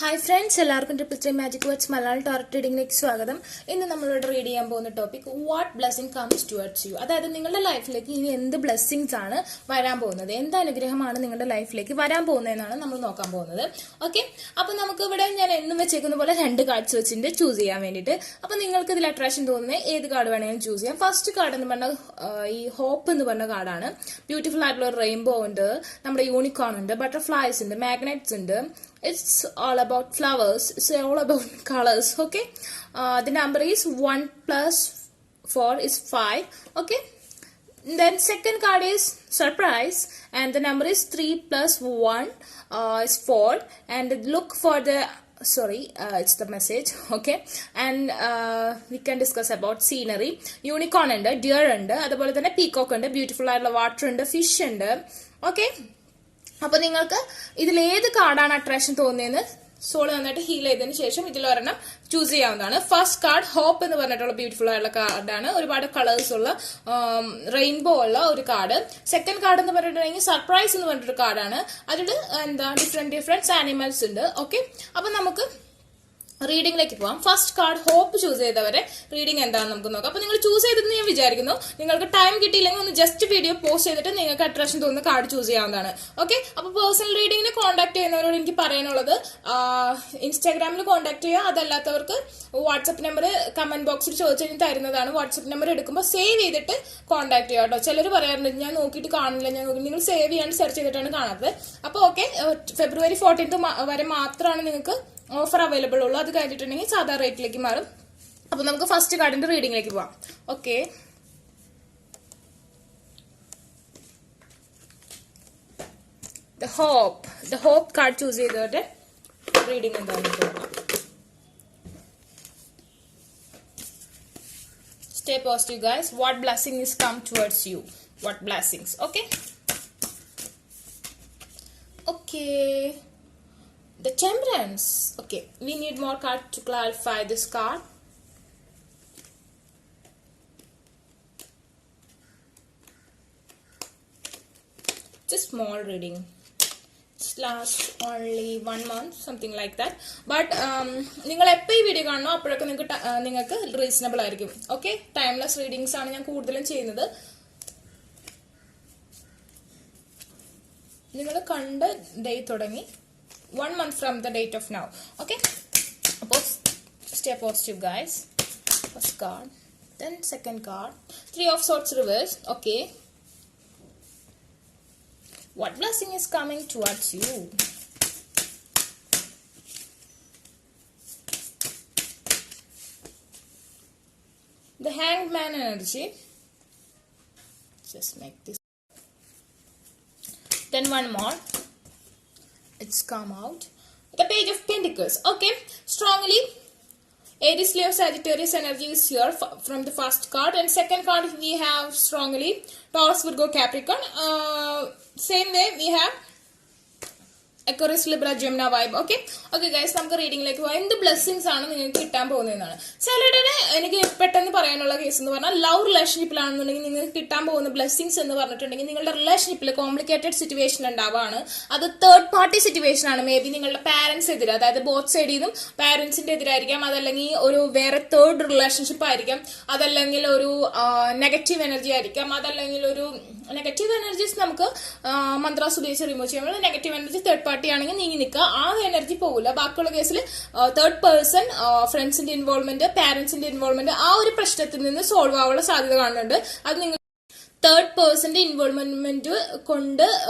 Hi friends, എല്ലാവർക്കും triple three magic words Malayalam tarot റീഡിംഗിലേക്ക് സ്വാഗതം. ഇന്ന് നമ്മളിവിടെ റീഡ് ചെയ്യാൻ പോകുന്ന topic what blessing comes towards you. അതായത് നിങ്ങളുടെ ലൈഫിലേക്ക് ഇനി എന്ത് ബ്ലെസ്സിങ്സ് ആണ് വരാൻ പോകുന്നത്, എന്ത് അനുഗ്രഹമാണ് നിങ്ങളുടെ ലൈഫിലേക്ക് വരാൻ പോകുന്നതെന്നാണ് നമ്മൾ നോക്കാൻ പോകുന്നത്. ഓക്കെ, അപ്പൊ നമുക്ക് ഇവിടെ ഞാൻ എന്നും വെച്ചേക്കുന്ന പോലെ 2 കാർഡ്സ് വെച്ചിട്ട് ചൂസ് ചെയ്യാൻ വേണ്ടിയിട്ട്. അപ്പൊ നിങ്ങൾക്ക് ഇതിൽ അട്രാക്ഷൻ തോന്നുന്നത് ഏത് കാർഡ് വേണമെങ്കിലും ചൂസ് ചെയ്യാം. ഫസ്റ്റ് കാർഡ് എന്ന് പറഞ്ഞാൽ ഈ ഹോപ്പ് എന്ന് പറഞ്ഞ കാർഡാണ്. ബ്യൂട്ടിഫുൾ ആയിട്ടുള്ള ഒരു റെയിൻബോ ഉണ്ട്, നമ്മുടെ യൂണിക്കോൺ ഉണ്ട്, ബട്ടർഫ്ലൈസ് ഉണ്ട്, മാഗ്നറ്റ്സ് ഉണ്ട്. It's all about flowers. It's all about colors. Okay. The number is 1 plus 4 is 5. Okay. Then second card is surprise, and the number is 3 plus 1 is 4. And look for the it's the message. Okay. And we can discuss about scenery. Unicorn ഉണ്ട്, deer ഉണ്ട്, അതുപോലെ തന്നെ peacock ഉണ്ട്, beautiful ആയിട്ടുള്ള water ഉണ്ട്, fish ഉണ്ട്. Okay. അപ്പൊ നിങ്ങൾക്ക് ഇതിൽ ഏത് കാർഡാണ് അട്രാക്ഷൻ തോന്നിയെന്ന് സോൾ നന്നായിട്ട് ഹീൽ ചെയ്തതിനു ശേഷം ഇതിലൊരെണ്ണം ചൂസ് ചെയ്യാവുന്നതാണ്. ഫസ്റ്റ് കാർഡ് ഹോപ്പ് എന്ന് പറഞ്ഞിട്ടുള്ള ബ്യൂട്ടിഫുൾ ആയിട്ടുള്ള കാർഡാണ്, ഒരുപാട് കളേഴ്സ് ഉള്ള റെയിൻബോ ഉള്ള ഒരു കാർഡ്. സെക്കൻഡ് കാർഡ് എന്ന് പറഞ്ഞിട്ടുണ്ടെങ്കിൽ സർപ്രൈസ് എന്ന് പറഞ്ഞിട്ടൊരു കാർഡാണ്. അതിൽ ഡിഫറെന്റ് ആനിമൽസ് ഉണ്ട്. ഓക്കെ, അപ്പൊ നമുക്ക് റീഡിംഗിലേക്ക് പോവാം. ഫസ്റ്റ് കാർഡ് ഹോപ്പ് ചൂസ് ചെയ്തവരെ റീഡിംഗ് എന്താണെന്ന് നമുക്ക് നോക്കാം. അപ്പൊ നിങ്ങൾ ചൂസ് ചെയ്തെന്ന് ഞാൻ വിചാരിക്കുന്നു. നിങ്ങൾക്ക് ടൈം കിട്ടിയില്ലെങ്കിൽ ഒന്ന് ജസ്റ്റ് വീഡിയോ പോസ്റ്റ് ചെയ്തിട്ട് നിങ്ങൾക്ക് അട്രാക്ഷൻ തോന്നുന്ന കാർഡ് ചൂസ് ചെയ്യാവുന്നതാണ്. ഓക്കെ, അപ്പൊ പേഴ്സണൽ റീഡിങ്ങിന് കോൺടാക്ട് ചെയ്യുന്നവരോട് എനിക്ക് പറയാനുള്ളത് ഇൻസ്റ്റാഗ്രാമിൽ കോൺടാക്ട് ചെയ്യുക. അതല്ലാത്തവർക്ക് വാട്സ്ആപ്പ് നമ്പർ കമന്റ് ബോക്സിൽ ചോദിച്ചു കഴിഞ്ഞ് തരുന്നതാണ്. വാട്സ്ആപ്പ് നമ്പർ എടുക്കുമ്പോൾ സേവ് ചെയ്തിട്ട് കോൺടാക്ട് ചെയ്യുക കേട്ടോ. ചിലർ പറയാറുണ്ട് ഞാൻ നോക്കിയിട്ട് കാണില്ല, നിങ്ങൾ സേവ് ചെയ്യാണ്ട് സെർച്ച് ചെയ്തിട്ടാണ് കാണാത്തത്. അപ്പൊ ഓക്കെ, ഫെബ്രുവരി 14 വരെ മാത്രമാണ് നിങ്ങൾക്ക് ഓഫർ അവൈലബിൾ ഉള്ളൂ. അത് കഴിഞ്ഞിട്ടുണ്ടെങ്കിൽ സാധാരണ റേറ്റിലേക്ക് മാറും. അപ്പൊ നമുക്ക് ഫസ്റ്റ് കാർഡിന്റെ റീഡിംഗിലേക്ക് പോവാം. Okay, the hope card choose ചെയ്തവരുടെ റീഡിംഗ് എന്താണെന്ന് നോക്കാം. Stay positive guys. What blessing is come towards you? What blessings? Okay. The Temperance. Okay, we need more card to clarify this card. It's a small reading. It's last only 1 month, something like that. But നിങ്ങൾ എപ്പോൾ ഈ video കാണണോ അപ്പോഴൊക്കെ നിങ്ങൾക്ക് reasonable ആയിരിക്കും. Okay, timeless readings ആണ് ഞാൻ കൂടുതലും ചെയ്യുന്നത്. നിങ്ങൾ കണ്ട ഡേ തുടങ്ങി 1 month from the date of now. Okay, stay positive guys. First card, then second card, 3 of swords reversed. Okay, what blessing is coming towards you? The Hanged Man energy. Just make this. Then one more. It's come out. The Page of Pentacles. Okay, strongly Aries, Leo, Sagittarius energy is here from the first card, and second card we have strongly Taurus, Virgo, Capricorn. Same way we have Aquarius, Libra, Gemini vibe. Okay guys, നമുക്ക് റീഡിംഗിലേക്ക് പോകാം. എന്ത് blessings ആണ് നിങ്ങൾക്ക് കിട്ടാൻ പോകുന്നതെന്നാണ്. ചിലരുടെ എനിക്ക് പെട്ടെന്ന് പറയാനുള്ള കേസ് എന്ന് പറഞ്ഞാൽ ലവ് റിലേഷൻഷിപ്പിലാണെന്നുണ്ടെങ്കിൽ നിങ്ങൾക്ക് കിട്ടാൻ പോകുന്ന ബ്ലെസ്സിങ്സ് എന്ന് പറഞ്ഞിട്ടുണ്ടെങ്കിൽ നിങ്ങളുടെ റിലേഷൻഷിപ്പിൽ കോംപ്ലിക്കേറ്റഡ് സിറ്റുവേഷൻ ഉണ്ടാവുകയാണ്. അത് തേർഡ് പാർട്ടി സിറ്റുവേഷൻ ആണ്. മേ ബി നിങ്ങളുടെ പാരന്റ്സ് എതിരെ, അതായത് ബോത്ത് സൈഡിൽ നിന്നും പാരന്റ്സിന്റെ എതിരായിരിക്കാം, അതല്ലെങ്കിൽ ഒരു വേറെ തേർഡ് റിലേഷൻഷിപ്പ് ആയിരിക്കാം, അതല്ലെങ്കിൽ ഒരു നെഗറ്റീവ് എനർജി ആയിരിക്കാം, അതല്ലെങ്കിൽ ഒരു നെഗറ്റീവ് എനർജീസ് നമുക്ക് മന്ത്രാസ് ഉപയോഗിച്ച് റിമൂവ് ചെയ്യാം. നെഗറ്റീവ് എനർജി തേർഡ് പാർട്ടി ആണെങ്കിൽ നീങ്ങി നിൽക്കുക, ആ എനർജി പോകില്ല. ബാക്കിയുള്ള കേസിൽ തേർഡ് പേഴ്സൺ, ഫ്രണ്ട്സിന്റെ ഇൻവോൾവ്മെന്റ്, പാരന്റ്സിന്റെ ഇൻവോൾവ്മെന്റ്, ആ ഒരു പ്രശ്നത്തിൽ നിന്ന് സോൾവ് ആവാനുള്ള സാധ്യത കാണുന്നുണ്ട്. അത് നിങ്ങൾ തേർഡ് പേഴ്സന്റെ ഇൻവോൾവ്മെന്റ് കൊണ്ട്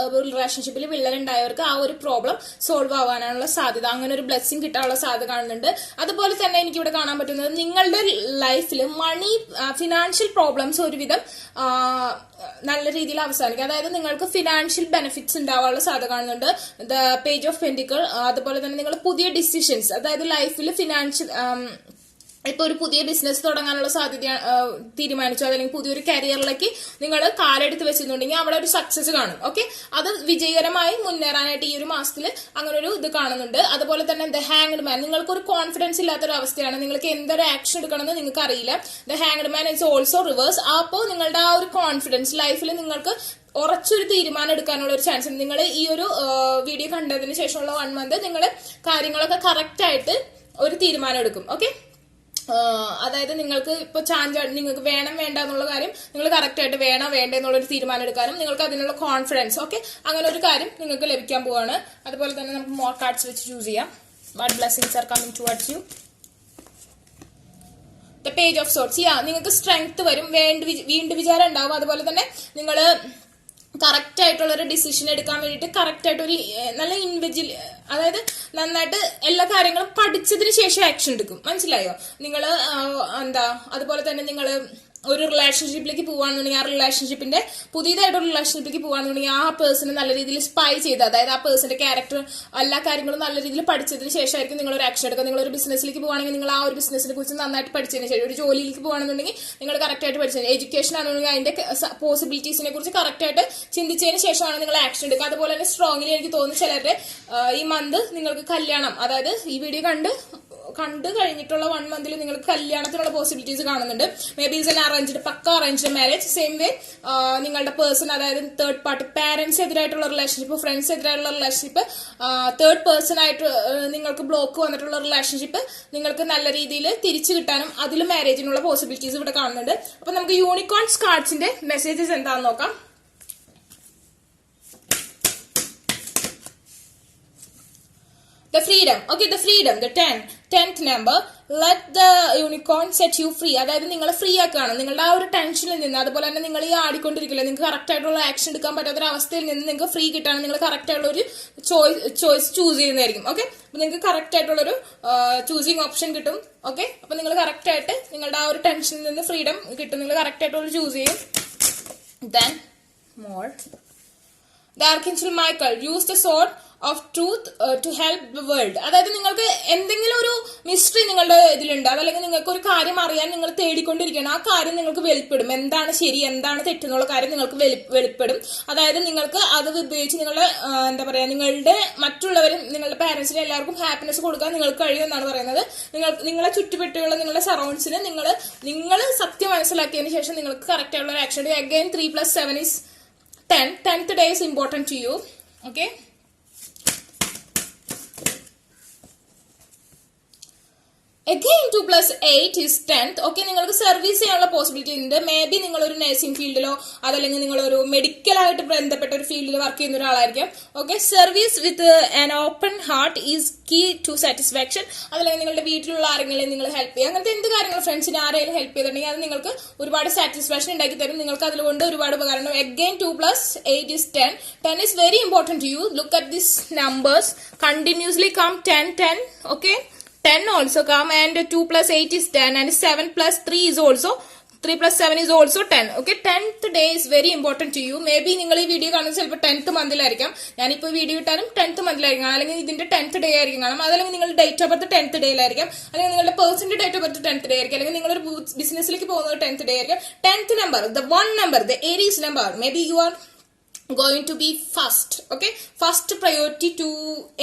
റിലേഷൻഷിപ്പിൽ വിള്ളലുണ്ടായവർക്ക് ആ ഒരു പ്രോബ്ലം സോൾവ് ആവാനുള്ള സാധ്യത, അങ്ങനെ ഒരു ബ്ലെസ്സിങ് കിട്ടാനുള്ള സാധ്യത കാണുന്നുണ്ട്. അതുപോലെ തന്നെ എനിക്കിവിടെ കാണാൻ പറ്റുന്നത് നിങ്ങളുടെ ലൈഫിൽ ഫിനാൻഷ്യൽ പ്രോബ്ലംസ് ഒരുവിധം നല്ല രീതിയിൽ അവസാനിക്കും. അതായത് നിങ്ങൾക്ക് ഫിനാൻഷ്യൽ ബെനിഫിറ്റ്സ് ഉണ്ടാവാനുള്ള സാധ്യത കാണുന്നുണ്ട്. The page of pentacle. അതുപോലെ തന്നെ നിങ്ങൾ പുതിയ ഡിസിഷൻസ്, അതായത് ലൈഫിൽ ഫിനാൻഷ്യൽ ഇപ്പൊ ഒരു പുതിയ ബിസിനസ് തുടങ്ങാനുള്ള സാധ്യത തീരുമാനിച്ചു, അല്ലെങ്കിൽ പുതിയൊരു കരിയറിലേക്ക് നിങ്ങൾ കാലെടുത്ത് വെച്ചിട്ടുണ്ടെങ്കിൽ അവിടെ ഒരു സക്സസ് കാണും. ഓക്കെ, അത് വിജയകരമായി മുന്നേറാനായിട്ട് ഈ ഒരു മാസത്തിൽ അങ്ങനെ ഒരു ഇത് കാണുന്നുണ്ട്. അതുപോലെ തന്നെ ദ ഹാങ്ഡ് മാൻ, നിങ്ങൾക്ക് ഒരു കോൺഫിഡൻസ് ഇല്ലാത്തൊരു അവസ്ഥയാണ്, നിങ്ങൾക്ക് എന്തൊരു ആക്ഷൻ എടുക്കണമെന്ന് നിങ്ങൾക്ക് അറിയില്ല. The hanged man is also reverse. അപ്പോൾ നിങ്ങളുടെ ആ ഒരു കോൺഫിഡൻസ് ലൈഫിൽ നിങ്ങൾക്ക് ഉറച്ചൊരു തീരുമാനം എടുക്കാനുള്ള ഒരു ചാൻസ് ഉണ്ട്. നിങ്ങൾ ഈ ഒരു വീഡിയോ കണ്ടതിന് ശേഷമുള്ള 1 മന്ത് നിങ്ങൾ കാര്യങ്ങളൊക്കെ കറക്റ്റ് ആയിട്ട് ഒരു തീരുമാനം എടുക്കും. ഓക്കെ, അതായത് നിങ്ങൾക്ക് ഇപ്പൊ നിങ്ങൾക്ക് വേണം വേണ്ട എന്നുള്ള കാര്യം നിങ്ങൾ കറക്റ്റ് ആയിട്ട് വേണോ വേണ്ട എന്നുള്ളൊരു തീരുമാനം എടുക്കാനും നിങ്ങൾക്ക് അതിനുള്ള കോൺഫിഡൻസ്, ഓക്കെ, അങ്ങനെ ഒരു കാര്യം നിങ്ങൾക്ക് ലഭിക്കാൻ പോവാണ്. അതുപോലെ തന്നെ നമുക്ക് മോർ കാർഡ്സ് വെച്ച് ചൂസ് ചെയ്യാം. What blessings are coming towards you? The page of sorts. നിങ്ങൾക്ക് സ്ട്രെങ്ത് വരും, വീണ്ടും വിചാരം ഉണ്ടാവും. അതുപോലെ തന്നെ നിങ്ങൾ കറക്റ്റ് ആയിട്ടുള്ള ഒരു ഡിസിഷൻ എടുക്കാൻ വേണ്ടിയിട്ട് കറക്റ്റ് ആയിട്ട് ഒരു നല്ല ഇൻഡിവിജ്വൽ, അതായത് നന്നായിട്ട് എല്ലാ കാര്യങ്ങളും പഠിച്ചതിന് ശേഷം ആക്ഷൻ എടുക്കും. മനസ്സിലായോ? നിങ്ങൾ അതുപോലെ തന്നെ നിങ്ങൾ ഒരു റിലേഷൻഷിപ്പിലേക്ക് പോവാണെന്നുണ്ടെങ്കിൽ ആ റിലേഷൻഷിപ്പിന്റെ പുതിയതായിട്ടൊരു റിലേഷൻഷിപ്പിലേക്ക് പോവാണെന്നുണ്ടെങ്കിൽ ആ പേഴ്സണെ നല്ല രീതിയിൽ സ്പൈ ചെയ്ത്, അതായത് ആ പേഴ്സന്റെ ക്യാരക്ടർ എല്ലാ കാര്യങ്ങളും നല്ല രീതിയിൽ പഠിച്ചതിന് ശേഷമായിരിക്കും നിങ്ങൾ ഒരു ആക്ഷൻ എടുക്കുക. നിങ്ങൾ ഒരു ബിസിനസ്സിലേക്ക് പോവാണെങ്കിൽ നിങ്ങൾ ആ ഒരു ബിസിനസിനെ കുറിച്ച് നന്നായിട്ട് പഠിച്ചതിന് ശേഷം, ഒരു ജോലിയിലേക്ക് പോവാണെന്നുണ്ടെങ്കിൽ നിങ്ങൾ കറക്റ്റ് ആയിട്ട് പഠിച്ചത്, എഡ്യൂക്കേഷൻ ആണെന്നുണ്ടെങ്കിൽ അതിന്റെ പോസിബിലിറ്റീസിനെ കുറിച്ച് കറക്റ്റ് ആയിട്ട് ചിന്തിച്ചതിന് ശേഷമാണ് നിങ്ങൾ ആക്ഷൻ എടുക്കുക. അതുപോലെ തന്നെ സ്ട്രോങ്ലി എനിക്ക് തോന്നുന്നു ചിലരുടെ ഈ മന്ത് നിങ്ങൾക്ക് കല്യാണം, അതായത് ഈ വീഡിയോ കണ്ടു കഴിഞ്ഞിട്ടുള്ള 1 മന്തിൽ നിങ്ങൾക്ക് കല്യാണത്തിനുള്ള പോസിബിലിറ്റീസ് കാണുന്നുണ്ട്. Maybe is an arranged, pakka arranged marriage. Same way നിങ്ങളുടെ പേഴ്സൺ, അതായത് തേർഡ് പാർട്ടി, പാരന്റ്സ് എതിരായിട്ടുള്ള റിലേഷൻഷിപ്പ്, ഫ്രണ്ട്സ് എതിരായിട്ടുള്ള റിലേഷൻഷിപ്പ്, തേർഡ് പേഴ്സൺ ആയിട്ട് നിങ്ങൾക്ക് ബ്ലോക്ക് വന്നിട്ടുള്ള റിലേഷൻഷിപ്പ് നിങ്ങൾക്ക് നല്ല രീതിയിൽ തിരിച്ചു കിട്ടാനും അതിൽ മാരേജിനുള്ള പോസിബിലിറ്റീസ് ഇവിടെ കാണുന്നുണ്ട്. അപ്പൊ നമുക്ക് യൂണിക്കോൺസ് കാർഡ്സിന്റെ മെസ്സേജസ് എന്താണെന്ന് നോക്കാം. The freedom, okay, the freedom, the 10th number, let the unicorn set you free. അതായത് നിങ്ങളെ ഫ്രീ ആക്കുകയാണ് നിങ്ങളുടെ ആ ഒരു ടെൻഷനിൽ നിന്ന്. അതുപോലെ തന്നെ നിങ്ങൾ ഈ ആടിക്കൊണ്ടിരിക്കില്ല, നിങ്ങൾക്ക് കറക്റ്റ് ആയിട്ടുള്ള ആക്ഷൻ എടുക്കാൻ പറ്റാത്തൊരു അവസ്ഥയിൽ നിന്ന് നിങ്ങൾക്ക് ഫ്രീ കിട്ടാണ്. നിങ്ങൾ കറക്റ്റ് ആയിട്ടുള്ള ഒരു ചോയ്സ് ചൂസ് ചെയ്യുന്നതായിരിക്കും. ഓക്കെ, അപ്പൊ നിങ്ങൾക്ക് കറക്റ്റ് ആയിട്ടുള്ളൊരു ചൂസിങ് ഓപ്ഷൻ കിട്ടും. ഓക്കെ, അപ്പൊ നിങ്ങൾ കറക്റ്റ് ആയിട്ട് നിങ്ങളുടെ ആ ഒരു ടെൻഷനിൽ നിന്ന് ഫ്രീഡം കിട്ടും. നിങ്ങൾ കറക്റ്റ് ആയിട്ടുള്ള ചൂസ് ചെയ്യും. Then more, the Archangel Michael, use the sword of truth to help the world. അതായത് നിങ്ങൾക്ക് എന്തെങ്കിലും ഒരു മിസ്റ്ററി നിങ്ങളുടെ ഇതിലുണ്ട്, അതല്ലെങ്കിൽ നിങ്ങൾക്ക് ഒരു കാര്യം അറിയാൻ നിങ്ങൾ തേടിക്കൊണ്ടിരിക്കുകയാണ്. ആ കാര്യം നിങ്ങൾക്ക് വെളിപ്പെടും. എന്താണ് ശരി, എന്താണ് തെറ്റെന്നുള്ള കാര്യം നിങ്ങൾക്ക് വെളിപ്പെടും. അതായത് നിങ്ങൾക്ക് അത് ഉപയോഗിച്ച് നിങ്ങളുടെ നിങ്ങളുടെ മറ്റുള്ളവരും നിങ്ങളുടെ പാരന്റ്സിന് എല്ലാവർക്കും ഹാപ്പിനെസ് കൊടുക്കാൻ നിങ്ങൾക്ക് കഴിയുമെന്നാണ് പറയുന്നത്. നിങ്ങളെ ചുറ്റുപറ്റിയുള്ള നിങ്ങളുടെ സറൗണ്ട്സിന് നിങ്ങൾ സത്യം മനസ്സിലാക്കിയതിന് ശേഷം നിങ്ങൾക്ക് കറക്റ്റ് ആയിട്ടുള്ള ഒരു action. Again 3 + 7 is 10. 10th day is important to you. Okay, again 2 + 8 is 10th. Okay, നിങ്ങൾക്ക് സർവീസ് ചെയ്യാനുള്ള പോസിബിലിറ്റി ഉണ്ട്. മേ ബി നിങ്ങളൊരു നഴ്സിംഗ് ഫീൽഡിലോ അതല്ലെങ്കിൽ നിങ്ങളൊരു മെഡിക്കലായിട്ട് ബന്ധപ്പെട്ട ഒരു ഫീൽഡിൽ വർക്ക് ചെയ്യുന്ന ഒരാളായിരിക്കും. Okay, service with an open heart is key to satisfaction. അതല്ലെങ്കിൽ നിങ്ങളുടെ വീട്ടിലുള്ള ആരെങ്കിലും നിങ്ങൾ ഹെൽപ്പ് ചെയ്യുക, അങ്ങനത്തെ എന്ത് കാര്യങ്ങൾ ഫ്രണ്ട്സിന് ആരെങ്കിലും ഹെൽപ്പ് ചെയ്തിട്ടുണ്ടെങ്കിൽ അത് നിങ്ങൾക്ക് ഒരുപാട് സാറ്റിസ്ഫാക്ഷൻ ഉണ്ടാക്കി തരും. നിങ്ങൾക്ക് അതുകൊണ്ട് ഒരുപാട് ഉപകാരം. Again 2 + 8 is 10. 10 is very important to you. Look at these numbers. Continuously come 10, 10. Okay, 10 also come, and 2 + 8 is 10, and 7 + 3 is also 3 + 7 is also 10. Okay, 10th day is very important to you. May be നിങ്ങൾ ഈ video കാണുന്നത് ചിലപ്പോൾ 10th മന്തിലായിരിക്കാം. ഞാനിപ്പോൾ video ഇട്ടാലും 10th മന്തിലായിരിക്കും, അല്ലെങ്കിൽ ഇതിന്റെ 10th day ആയിരിക്കും കാണാം. അതല്ലെങ്കിൽ നിങ്ങളുടെ ഡേറ്റ് ഓഫ് ബർത്ത് 10th ഡേയിലായിരിക്കും, അല്ലെങ്കിൽ നിങ്ങളുടെ പേഴ്സന്റെ date of birth 10th day ആയിരിക്കും, അല്ലെങ്കിൽ നിങ്ങളൊരു ബിസിനസ്സിലേക്ക് പോകുന്നത് 10th ഡേ ആയിരിക്കും. 10th number, the 1 number, the Aries number, maybe you are going to be first. Okay, first priority to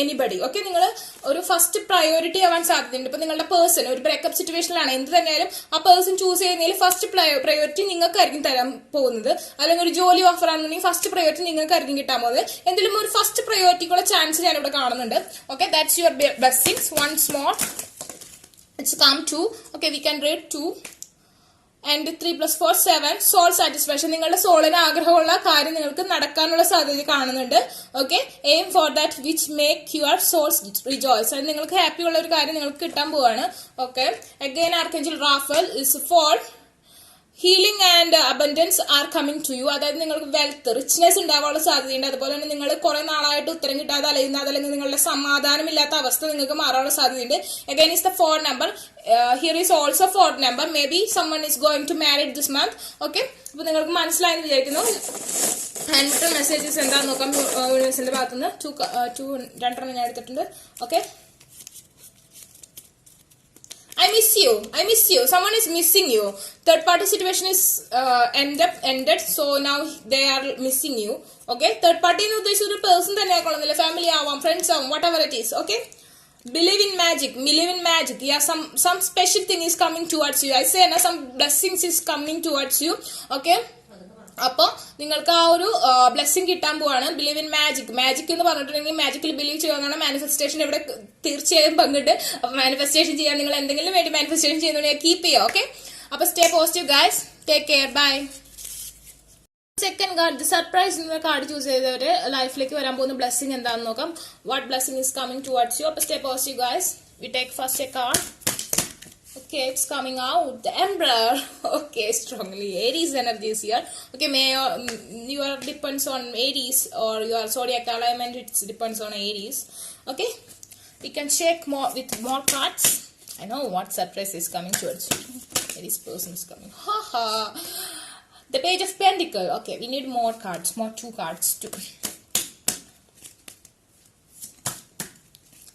anybody. Okay, നിങ്ങൾ ഒരു ഫസ്റ്റ് പ്രയോറിറ്റി ആവാൻ സാധ്യതയുണ്ട്. ഇപ്പൊ നിങ്ങളുടെ പേഴ്സൺ ഒരു ബ്രേക്കപ്പ് സിറ്റുവേഷനിലാണ്, എന്ത് തന്നെയാലും ആ പേഴ്സൺ ചൂസ് ചെയ്യുന്നതിൽ ഫസ്റ്റ് പ്രയോറിറ്റി നിങ്ങൾക്കായിരിക്കും തരാൻ പോകുന്നത്. അല്ലെങ്കിൽ ഒരു ജോലി ഓഫർ ആണെന്നുണ്ടെങ്കിൽ ഫസ്റ്റ് പ്രയോറിറ്റി നിങ്ങൾക്കായിരിക്കും കിട്ടാൻ പോകുന്നത്. എന്തെങ്കിലും ഒരു ഫസ്റ്റ് പ്രയോറിറ്റിക്കുള്ള ചാൻസ് ഞാൻ ഇവിടെ കാണുന്നുണ്ട്. Okay, that's your blessings. Once more it's come 2. Okay, we can read 2 and 3 + 4 7. Soul satisfaction. നിങ്ങളുടെ സോളിന് ആഗ്രഹമുള്ള കാര്യം നിങ്ങൾക്ക് നടക്കാനുള്ള സാധ്യത കാണുന്നുണ്ട്. Okay, aim for that which make your souls rejoice. അത് നിങ്ങൾക്ക് ഹാപ്പി ഉള്ള ഒരു കാര്യം നിങ്ങൾക്ക് കിട്ടാൻ പോവാണ്. Okay, again archangel Raphael is for. Healing and abundance are coming to you. അതായത് നിങ്ങൾക്ക് വെൽത്ത്, റിച്ച്നെസ് ഉണ്ടാവാനുള്ള സാധ്യതയുണ്ട്. അതുപോലെ തന്നെ നിങ്ങൾ കുറെ നാളായിട്ട് ഉത്തരം കിട്ടാതെ അലയുന്ന, അതല്ലെങ്കിൽ നിങ്ങളുടെ സമാധാനമില്ലാത്ത അവസ്ഥ നിങ്ങൾക്ക് മാറാനുള്ള സാധ്യതയുണ്ട്. Again is the 4 number. Here is also 4th number. Maybe someone is going to marry this month. Okay, അപ്പൊ നിങ്ങൾക്ക് മനസ്സിലായെന്ന് വിചാരിക്കുന്നു. ഹാൻഡ് റിട്ടൺ മെസ്സേജസ് എന്താണെന്ന് നോക്കാം യൂണിവേഴ്സിന്റെ ഭാഗത്തുനിന്ന്. 2 ഞാൻ എടുത്തിട്ടുണ്ട്. Okay, I miss you. Someone is missing you. Third party situation is ended. So now they are missing you. Okay, third party എന്ന് ഉദ്ദേശിച്ച ഒരു പേഴ്സൺ തന്നെ ആക്കണമെന്നില്ല, ഫാമിലി ആവാം, ഫ്രണ്ട്സ് ആവാം, whatever it is. Okay, believe in magic. Yeah, some special thing is coming towards you. I say some blessings is coming towards you. Okay, അപ്പോൾ നിങ്ങൾക്ക് ആ ഒരു ബ്ലെസ്സിങ് കിട്ടാൻ പോവാണ്. Believe in magic. മാജിക് എന്ന് പറഞ്ഞിട്ടുണ്ടെങ്കിൽ മാജിക്കിൽ ബിലീവ് ചെയ്യുന്നതാണ്. മാനിഫെസ്റ്റേഷൻ ഇവിടെ തീർച്ചയായും പങ്കിട്ട്. അപ്പൊ മാനിഫെസ്റ്റേഷൻ ചെയ്യാൻ നിങ്ങൾ എന്തെങ്കിലും വേണ്ടി മാനിഫെസ്റ്റേഷൻ ചെയ്യുന്നുണ്ടെങ്കിൽ കീപ്പ് ചെയ്യുക. ഓക്കെ, അപ്പൊ stay positive guys. Take care. Bye. Second card, surprise എന്ന കാർഡ് ചൂസ് ചെയ്തവര് ലൈഫിലേക്ക് വരാൻ പോകുന്ന ബ്ലെസ്സിങ് എന്താണെന്ന് നോക്കാം. What blessing is coming towards you. അപ്പൊ stay positive guys. We take first a card. Okay, it's coming out. The Emperor. Okay, strongly Aries energy is here. Okay, may your depends on Aries or your zodiac alignment. It depends on Aries. Okay, we can check more with more cards. I know what surprise is coming towards you. Aries person is coming. Haha. The Page of Pentacle. Okay, we need more cards. More 2 cards too.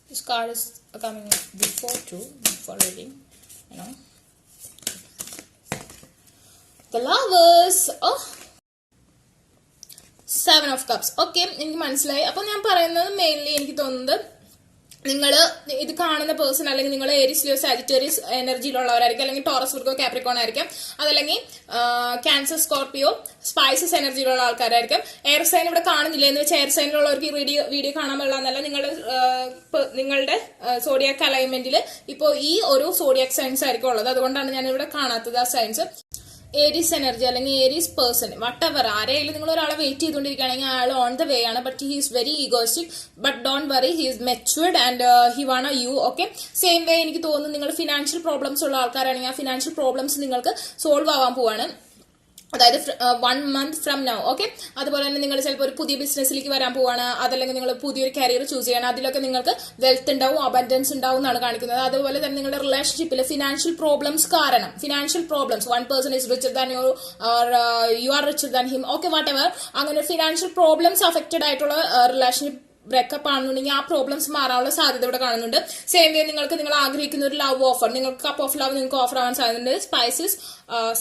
This card is coming before too. For reading. You know, the Lovers. Oh, 7 of Cups. Okay, എനിക്ക് മനസ്സിലായി. അപ്പൊ ഞാൻ പറയുന്നത് mainly എനിക്ക് തോന്നുന്നത് നിങ്ങൾ ഇത് കാണുന്ന പേഴ്സൺ അല്ലെങ്കിൽ നിങ്ങൾ ഏരിയസിലോ സാജിറ്റേറിയസ് എനർജിയിലുള്ളവരായിരിക്കും, അല്ലെങ്കിൽ ടോറസ് വിർഗോ കാപ്രിക്കോൺ ആയിരിക്കും, അതല്ലെങ്കിൽ ക്യാൻസർ സ്കോർപ്പിയോ സ്പൈസസ് എനർജിയിലുള്ള ആൾക്കാരായിരിക്കും. എയർ സൈൻ ഇവിടെ കാണുന്നില്ല എന്ന് വെച്ചാൽ എയർ സൈനിലുള്ളവർക്ക് ഈ വീഡിയോ കാണാൻ പാടില്ലെന്നല്ല. നിങ്ങളുടെ സോഡിയാക് അലൈൻമെന്റിൽ ഇപ്പോൾ ഈ ഒരു സോഡിയാക് സൈൻസ് ആയിരിക്കും ഉള്ളത്. അതുകൊണ്ടാണ് ഞാൻ ഇവിടെ കാണാത്തത് ആ സൈൻസ്. ഏരീസ് എനർജി അല്ലെങ്കിൽ ഏരീസ് പേഴ്സൺ വട്ട് എവർ ആരെയും നിങ്ങൾ ഒരാളെ വെയിറ്റ് ചെയ്തുകൊണ്ടിരിക്കുകയാണെങ്കിൽ അയാൾ ഓൺ ദ വേ ആണ്. But he is very egoistic. But don't worry, he is matured and he want you. Okay, same way എനിക്ക് തോന്നുന്നു നിങ്ങൾ ഫിനാൻഷ്യൽ പ്രോബ്ലംസ് ഉള്ള ആൾക്കാരാണെങ്കിൽ ആ ഫിനാൻഷ്യൽ പ്രോബ്ലംസ് നിങ്ങൾക്ക് സോൾവ് ആവാൻ പോവാണ്. അതായത് 1 month ഫ്രം നൗ. ഓക്കെ, അതുപോലെ തന്നെ നിങ്ങൾ ചിലപ്പോൾ ഒരു പുതിയ ബിസിനസ്സിലേക്ക് വരാൻ പോവാണ്, അതല്ലെങ്കിൽ നിങ്ങൾ പുതിയൊരു കരിയർ ചൂസ് ചെയ്യണം. അതിലൊക്കെ നിങ്ങൾക്ക് വെൽത്ത് ഉണ്ടാവും, അബൻഡൻസ് ഉണ്ടാവും എന്നാണ് കാണിക്കുന്നത്. അതുപോലെ തന്നെ നിങ്ങളുടെ റിലേഷൻഷിപ്പിൽ ഫിനാൻഷ്യൽ പ്രോബ്ലംസ് കാരണം, financial problems, 1 person is richer than you or you are richer than him. Okay, what ever, അങ്ങനെ ഫിനാൻഷ്യൽ പ്രോബ്ലംസ് അഫക്റ്റഡ് ആയിട്ടുള്ള റിലേഷൻഷിപ്പ് ബ്രേക്കപ്പ് ആണെന്നുണ്ടെങ്കിൽ ആ പ്രോബ്ലംസ് മാറാനുള്ള സാധ്യത ഇവിടെ കാണുന്നുണ്ട്. സെയിം വേ നിങ്ങൾ ആഗ്രഹിക്കുന്ന ഒരു ലവ് ഓഫർ, നിങ്ങൾക്ക് കപ്പ് ഓഫ് ലവ് നിങ്ങൾക്ക് ഓഫർ ആവാൻ സാധ്യതയുണ്ട്. Pisces,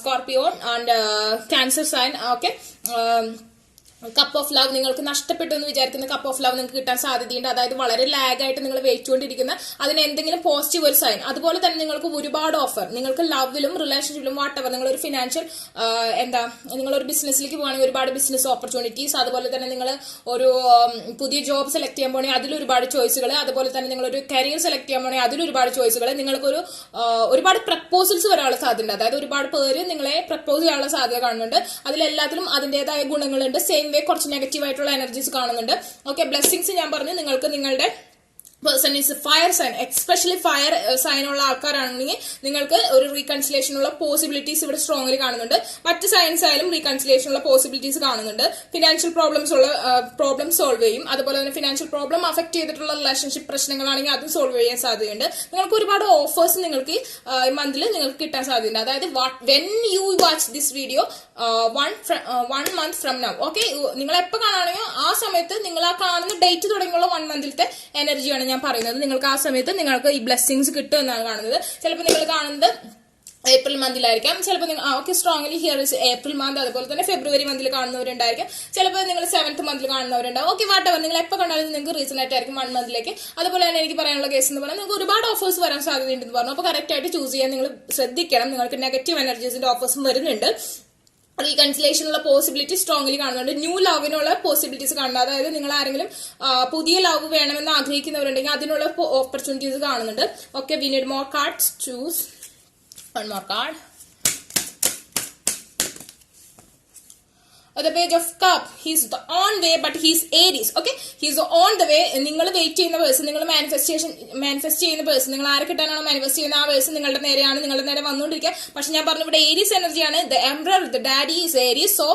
scorpion and cancer sign. Okay, cup of love നിങ്ങൾക്ക് നഷ്ടപ്പെട്ടു എന്ന് വിചാരിക്കുന്ന കപ്പ് ഓഫ് ലവ് നിങ്ങൾക്ക് കിട്ടാൻ സാധ്യതയുണ്ട്. അതായത് വളരെ ലാഗായിട്ട് നിങ്ങൾ വെയിച്ചുകൊണ്ടിരിക്കുന്ന അതിന് എന്തെങ്കിലും പോസിറ്റീവ് ഒരു സൈൻ. അതുപോലെ തന്നെ നിങ്ങൾക്ക് ഒരുപാട് ഓഫർ, നിങ്ങൾക്ക് ലവിലും റിലേഷൻഷിപ്പിലും വാട്ടെവർ, നിങ്ങളൊരു ഫിനാൻഷ്യൽ നിങ്ങളൊരു ബിസിനസ്സിലേക്ക് പോകുകയാണെങ്കിൽ ഒരുപാട് ബിസിനസ് ഓപ്പർച്യൂണിറ്റീസ്, അതുപോലെ തന്നെ നിങ്ങൾ ഒരു പുതിയ ജോബ് സെലക്ട് ചെയ്യാൻ പോകണമെങ്കിൽ അതിലൊരുപാട് ചോയ്സുകൾ, അതുപോലെ തന്നെ നിങ്ങളൊരു കരിയർ സെലക്ട് ചെയ്യാൻ പോകണമെങ്കിൽ അതിലൊരുപാട് ചോയ്സുകൾ, നിങ്ങൾക്കൊരു ഒരുപാട് പ്രപ്പോസൽസ് വരാനുള്ള സാധ്യതയുണ്ട്. അതായത് ഒരുപാട് പേര് നിങ്ങളെ പ്രപ്പോസ് ചെയ്യാനുള്ള സാധ്യത കാണുന്നുണ്ട്. അതിലെല്ലാത്തിലും അതിൻ്റെതായ ഗുണങ്ങളുണ്ട്. സെയിം കുറച്ച് നെഗറ്റീവ് ആയിട്ടുള്ള എനർജീസ് കാണുന്നുണ്ട്. ഓക്കെ, ബ്ലെസ്സിങ്സ് ഞാൻ പറഞ്ഞു. നിങ്ങൾക്ക് നിങ്ങളുടെ person is fire sign, especially fire sign ഉള്ള ആൾക്കാരാണെങ്കിൽ നിങ്ങൾക്ക് ഒരു റീകൺസിലേഷൻ ഉള്ള പോസിബിലിറ്റീസ് ഇവിടെ സ്ട്രോങ്ലി കാണുന്നുണ്ട്. മറ്റ് സയൻസ് ആയാലും റീകൺസിലേഷൻ ഉള്ള പോസിബിലിറ്റീസ് കാണുന്നുണ്ട്. ഫിനാൻഷ്യൽ പ്രോബ്ലം സോൾവ് ചെയ്യും. അതുപോലെ തന്നെ ഫിനാൻഷ്യൽ പ്രോബ്ലം അഫക്ട് ചെയ്തിട്ടുള്ള റിലേഷൻഷിപ്പ് പ്രശ്നങ്ങളാണെങ്കിൽ അതും സോൾവ് ചെയ്യാൻ സാധ്യതയുണ്ട്. നിങ്ങൾക്ക് ഒരുപാട് ഓഫേഴ്സ് നിങ്ങൾക്ക് ഈ മന്തിൽ നിങ്ങൾക്ക് കിട്ടാൻ സാധ്യതയുണ്ട്. അതായത് when you watch this video 1 month from now. Okay, നിങ്ങൾ എപ്പോൾ കാണുകയാണെങ്കിൽ ആ സമയത്ത് നിങ്ങൾ ആ കാണുന്ന ഡേറ്റ് തുടങ്ങിയുള്ള 1 monthത്തെ എനർജിയാണ് ഞാൻ പറയുന്നത്. നിങ്ങൾക്ക് ആ സമയത്ത് നിങ്ങൾക്ക് ഈ ബ്ലെസ്സിങ്സ് കിട്ടും എന്നാണ് കാണുന്നത്. ചിലപ്പോൾ നിങ്ങൾ കാണുന്നത് ഏപ്രിൽ മന്തിലായിരിക്കാം, ചിലപ്പോൾ നിങ്ങൾ okay strongly here is April month. അതുപോലെ തന്നെ ഫെബ്രുവരി മന്തിൽ കാണുന്നവരുണ്ടായിരിക്കും, ചിലപ്പോൾ നിങ്ങൾ 7th മന്തിൽ കാണുന്നവരുണ്ടാവും. ഓക്കെ, വാട്ടെവർ, നിങ്ങൾ എപ്പോൾ കണ്ടാലും നിങ്ങൾക്ക് റീസൺ ആയിട്ടായിരിക്കും 1 monthലേക്ക്. അതുപോലെ തന്നെ എനിക്ക് പറയാനുള്ള കേസ് എന്ന് പറഞ്ഞാൽ നിങ്ങൾക്ക് ഒരുപാട് ഓഫേഴ്സ് വരാൻ സാധ്യതയുണ്ടെന്ന് പറഞ്ഞു. അപ്പോൾ കറക്റ്റ് ആയിട്ട് ചൂസ് ചെയ്യാൻ നിങ്ങൾ ശ്രദ്ധിക്കണം. നിങ്ങൾക്ക് നെഗറ്റീവ് എനർജീസിന്റെ ഓഫേഴ്സും വരുന്നുണ്ട്. റീകൺസിലേഷനുള്ള പോസിബിലിറ്റി സ്ട്രോങ്ലി കാണുന്നുണ്ട്. ന്യൂ ലവിനുള്ള പോസിബിലിറ്റീസ് കാണുന്നുണ്ട്. അതായത് നിങ്ങൾ ആരെങ്കിലും പുതിയ ലവ് വേണമെന്ന് ആഗ്രഹിക്കുന്നവരുണ്ടെങ്കിൽ അതിനുള്ള ഓപ്പർച്യൂണിറ്റീസ് കാണുന്നുണ്ട്. Okay, we need more cards. Choose one more card. The Page of Cup. He's on way, but he's Aries. Okay, he's on the way. നിങ്ങൾ വെയിറ്റ് ചെയ്യുന്ന പേഴ്സൺ, നിങ്ങൾ മാനിഫെസ്റ്റ് ചെയ്യുന്ന പേഴ്സൺ, നിങ്ങൾ ആരെ കിട്ടാനാണോ മാനിഫെസ്റ്റ് ചെയ്യുന്ന ആ പേഴ്സൺ നിങ്ങളുടെ നേരെയാണ്, നിങ്ങളുടെ നേരെ വന്നുകൊണ്ടിരിക്കുക. പക്ഷെ ഞാൻ പറഞ്ഞു ഇവിടെ ഏരീസ് എനർജിയാണ്. The Emperor, the daddy is Aries, so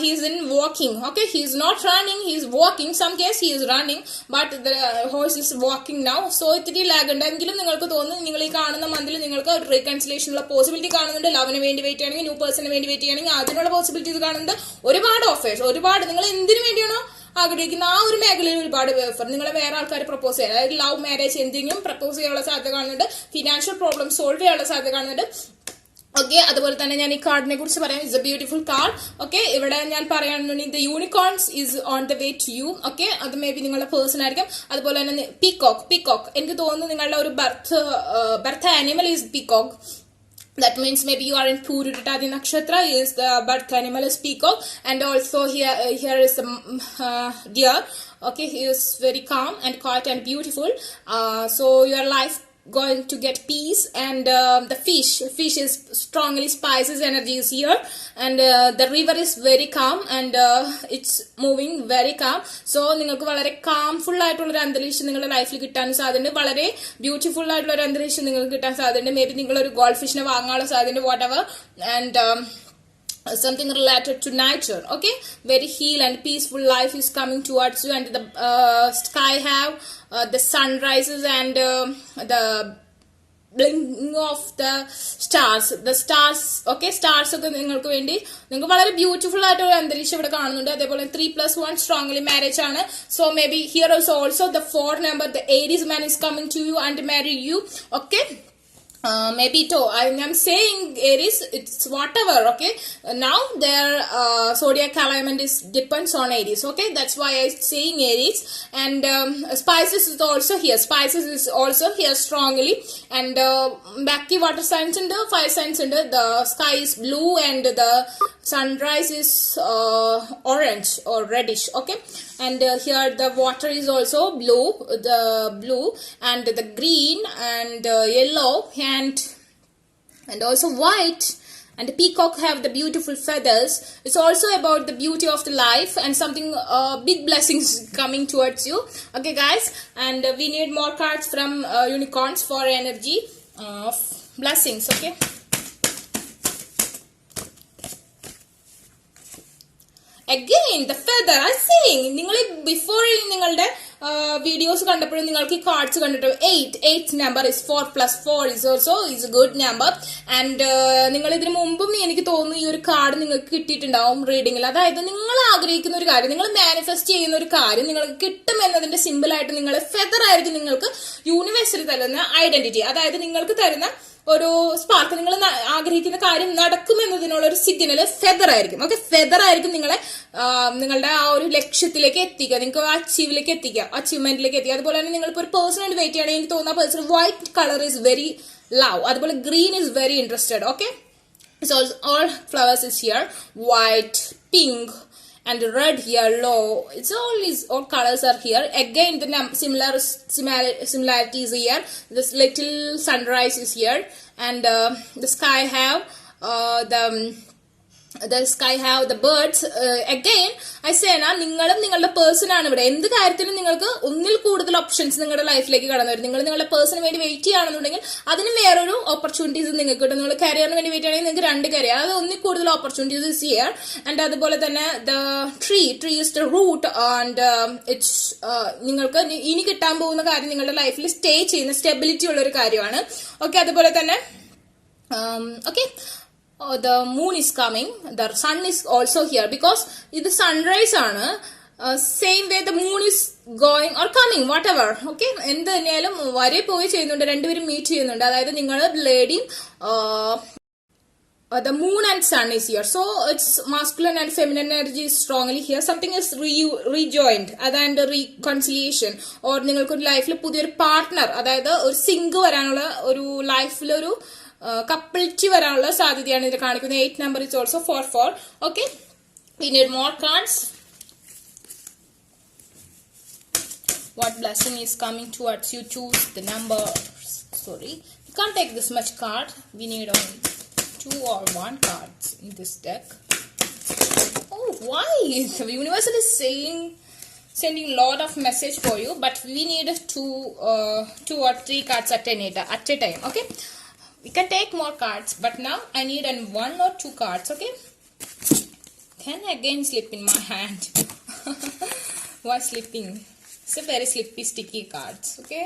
he's in walking. Okay, he's not running, he's walking. Some case he is running, but the horse is walking now. So ഇത്തിരി ലാഗ് ഉണ്ടെങ്കിലും നിങ്ങൾക്ക് തോന്നുന്നു നിങ്ങൾ ഈ കാണുന്ന മന്തിൽ നിങ്ങൾക്ക് റീകൺസിലേഷനുള്ള പോസിബിലിറ്റി കാണുന്നുണ്ട്. ലവിന് വേണ്ടി വെയിറ്റ് ചെയ്യണമെങ്കിൽ, ന്യൂ പേഴ്സണിന് വേണ്ടി വെയിറ്റ് ചെയ്യണമെങ്കിൽ അതിനുള്ള പോസിബിലിറ്റീസ് കാണുന്നുണ്ട്. ഒരുപാട് ഓഫേഴ്സ്, ഒരുപാട് നിങ്ങൾ എന്തിനു വേണ്ടിയാണോ ആഗ്രഹിക്കുന്ന ആ ഒരു മേഖലയിൽ ഒരുപാട് ഓഫർ. നിങ്ങൾ വേറെ ആൾക്കാർ പ്രപ്പോസ് ചെയ്യാൻ, അതായത് ലവ് മാരേജ് എന്തെങ്കിലും പ്രപ്പോസ് ചെയ്യാനുള്ള സാധ്യത കാണുന്നുണ്ട്. ഫിനാൻഷ്യൽ പ്രോബ്ലം സോൾവ് ചെയ്യാനുള്ള സാധ്യത കാണുന്നുണ്ട്. ഓക്കെ, അതുപോലെ തന്നെ ഞാൻ ഈ കാർഡിനെ കുറിച്ച് പറയാം. It's a beautiful card. Okay, ഇവിടെ ഞാൻ പറയുകയാണെന്നുണ്ടെങ്കിൽ the unicorns is on the way to you. Okay, അത് മേ ബി നിങ്ങളുടെ പേഴ്സൺ ആയിരിക്കും. അതുപോലെ തന്നെ പീകോക്ക് എനിക്ക് തോന്നുന്നു നിങ്ങളുടെ ഒരു birth animal is peacock. That means maybe you are in Purutadi Nakshatra. Is the birth animal is peacock, and also here is the deer. Okay, he is very calm and quiet and beautiful. So your life going to get peace, and the fish is strongly spices energy is here, and the river is very calm, and it's moving very calm. So നിങ്ങൾക്ക് വളരെ calmful ആയിട്ടുള്ള ഒരു അന്തരീക്ഷം നിങ്ങളുടെ ലൈഫിൽ കിട്ടാൻ സാധ്യതയുണ്ട്. വളരെ ബ്യൂട്ടിഫുൾ ആയിട്ടുള്ള ഒരു അന്തരീക്ഷം നിങ്ങൾക്ക് കിട്ടാൻ സാധ്യതയുണ്ട്. മേ ബി നിങ്ങളൊരു ഗോൾഡ് ഫിഷിനെ വാങ്ങാനുള്ള സാധ്യതയുണ്ട്, what ever, and something related to nature. Okay, very heal and peaceful life is coming towards you, and the sky have the sunrises and the blinking of the stars. Okay, stars ഒക്കെ നിങ്ങൾക്ക് വേണ്ടി നിങ്ങൾക്ക് വളരെ beautiful ആയിട്ട് ഒരു അന്തരീക്ഷം ഇവിടെ കാണുന്നുണ്ട്. അതേപോലെ 3+1 സ്ട്രോങ്ലി മാരേജ് ആണ്. So may be here also the 4 number, the Aries man is coming to you and marry you. Okay, maybe I'm saying Aries, it's whatever. Okay, now their zodiac alignment is depends on Aries. Okay, that's why I'm saying Aries. And Spices is also here strongly, and backy water signs and fire signs, and the sky is blue, and the sunrise is orange or reddish. Okay, and here the water is also blue, and the green, and yellow, and also white, and the peacock have the beautiful feathers. It's also about the beauty of the life, and something big blessings coming towards you. Okay guys, and we need more cards from unicorns for energy of blessings. Okay, again the feather I saying നിങ്ങൾ before നിങ്ങളുടെ videos കണ്ടപ്പോഴും നിങ്ങൾക്ക് ഈ cards കണ്ടിട്ട് 8 number is 4+4 is also is a good number, and നിങ്ങൾ ഇതിനു മുമ്പും എനിക്ക് തോന്നുന്നു ഈ ഒരു കാർഡ് നിങ്ങൾക്ക് കിട്ടിയിട്ടുണ്ടാവും റീഡിങ്ങിൽ. അതായത് നിങ്ങൾ ആഗ്രഹിക്കുന്ന ഒരു കാര്യം, നിങ്ങൾ മാനിഫെസ്റ്റ് ചെയ്യുന്ന ഒരു കാര്യം നിങ്ങൾക്ക് കിട്ടും എന്നതിന്റെ സിമ്പിൾ ആയിട്ട് നിങ്ങൾ ഫെദർ ആയിരിക്കും നിങ്ങൾക്ക് യൂണിവേഴ്സിൽ തരുന്ന ഐഡന്റിറ്റി. അതായത് നിങ്ങൾക്ക് തരുന്ന ഒരു സ്പാർക്ക്, നിങ്ങൾ ആഗ്രഹിക്കുന്ന കാര്യം നടക്കുമെന്നതിനുള്ള ഒരു സിഗ്നല് ഫെദർ ആയിരിക്കും. ഓക്കെ, ഫെദർ ആയിരിക്കും നിങ്ങളുടെ ആ ഒരു ലക്ഷ്യത്തിലേക്ക് എത്തിക്കുക, നിങ്ങൾക്ക് അച്ചീവ്മെന്റിലേക്ക് എത്തിക്കുക. അതുപോലെ തന്നെ നിങ്ങളിപ്പോ ഒരു പേഴ്സണായിട്ട് വെയിറ്റ് ചെയ്യണമെങ്കിൽ എനിക്ക് തോന്നുന്ന person white colour is very love, അതുപോലെ green is very interested. Okay, all flowers is here, white, pink, and red, yellow. All colors are here. Again the similarities here. This little sunrise is here, and the sky have the birds. Again I say നിങ്ങളും നിങ്ങളുടെ person ആണ് ഇവിടെ. എന്ത് കാര്യത്തിലും നിങ്ങൾക്ക് ഒന്നിൽ കൂടുതൽ options നിങ്ങളുടെ ലൈഫിലേക്ക് കടന്നു വരും. നിങ്ങൾ നിങ്ങളുടെ പേഴ്സണ് വേണ്ടി വെയിറ്റ് ചെയ്യുകയാണെന്നുണ്ടെങ്കിൽ അതിന് വേറൊരു ഓപ്പർച്യൂണിറ്റീസ് നിങ്ങൾക്ക് കിട്ടും. നിങ്ങൾ കരിയറിന് വേണ്ടി വെയിറ്റ് ചെയ്യണമെങ്കിൽ നിങ്ങൾക്ക് 2 കരിയർ, അത് ഒന്നിൽ കൂടുതൽ ഓപ്പർച്യൂണിറ്റീസ് ഹിയർ. ആൻഡ് അതുപോലെ തന്നെ the tree is the root, and it's നിങ്ങൾക്ക് ഇനി കിട്ടാൻ പോകുന്ന കാര്യം നിങ്ങളുടെ ലൈഫിൽ സ്റ്റേ ചെയ്യുന്ന സ്റ്റെബിലിറ്റി ഉള്ള ഒരു കാര്യമാണ്. ഓക്കെ, അതുപോലെ തന്നെ okay, the moon is coming, the sun is also here because ഇത് sunrise ആണ്. Same way the moon is going or coming, whatever. Okay, എന്ത് തന്നെയാലും വരെ പോയി ചെയ്യുന്നുണ്ട്, രണ്ടുപേരും മീറ്റ് ചെയ്യുന്നുണ്ട്. അതായത് നിങ്ങൾ ലേഡിയും the moon and sun is here, so it's masculine and feminine energy is strongly here. Something is rejoined, അതായത് reconciliation, or നിങ്ങൾക്ക് ഒരു ലൈഫിൽ പുതിയൊരു പാർട്ട്ണർ, അതായത് ഒരു സിങ്ക് വരാനുള്ള ഒരു ലൈഫിലൊരു കപ്പിൾറ്റി വരാനുള്ള സാധ്യതയാണ് ഇത് കാണിക്കുന്നത്. 8 number is also 4. Okay, we need more cards. What blessing is coming towards you? Choose the number. Sorry, you can't take this much card. We need only 2 or 1 cards in this deck. Oh, why? The universal is sending a lot of message for you, but we need 2 or 3 cards at a time. Okay, we can take more cards, but now I need 1 or 2 cards. Okay, can again slip in my hand. Why slipping? It's a very slippy, sticky cards. Okay,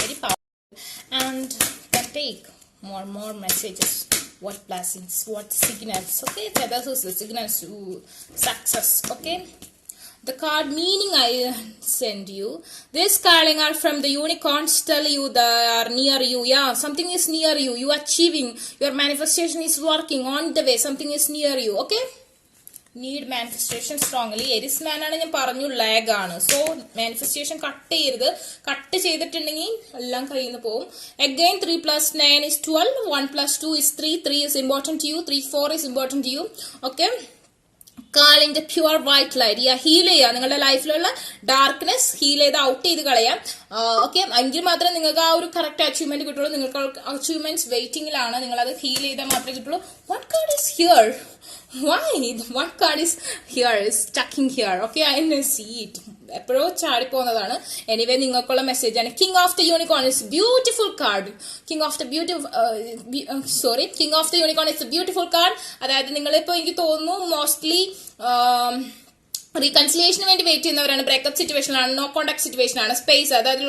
very powerful, and can take more messages. What blessings, what signals. Okay, feathers is the signals to success. Okay, the card meaning I send you, this calling are from the unicorns, tell you they are near you. Yeah, something is near you, you are achieving, your manifestation is working on the way, something is near you. Okay, need manifestation strongly. Aries man ആണ്, ഞാൻ പറഞ്ഞു lag ആണ്. So manifestation cut ചെയ്യരുത്. Cut ചെയ്തിട്ടുണ്ടെങ്കിൽ എല്ലാം കയ്യിൽ നിന്ന് പോകും. Again 3 + 9 is 12. 1 + 2 is 3. 3 is important to you. 3, 4 is important to you. Okay. Call in the pure white light. Heal ചെയ്യുക, നിങ്ങളുടെ ലൈഫിലുള്ള ഡാർക്ക്നെസ് ഹീൽ ചെയ്ത് ഔട്ട് ചെയ്ത് കളയാം. ഓക്കെ, എങ്കിൽ മാത്രമേ നിങ്ങൾക്ക് ആ ഒരു കറക്റ്റ് അച്ചീവ്മെന്റ് കിട്ടുള്ളൂ. നിങ്ങൾക്ക് അച്ചീവ്മെന്റ്സ് വെയിറ്റിംഗിലാണ്, നിങ്ങൾ അത് ഹീൽ ചെയ്താൽ മാത്രമേ കിട്ടുള്ളൂ. One card is here. Why? One card is here, is stuck in here. Okay, I didn't see it. എപ്പോഴോ ചാടിപ്പോകുന്നതാണ്. എനിവേ നിങ്ങൾക്കുള്ള മെസ്സേജ് ആണ്. King of the unicorn is beautiful card. King of the unicorn is A beautiful card. അതായത് നിങ്ങളിപ്പോ എനിക്ക് തോന്നുന്നു mostly റീകൺസിലിയേഷന് വേണ്ടി wait ചെയ്യുന്നവരാണ്. Breakup സിറ്റുവേഷനാണ്, നോ കോണ്ടാക്ട് സിറ്റുവേഷനാണ്, സ്പേസ്, അതായത്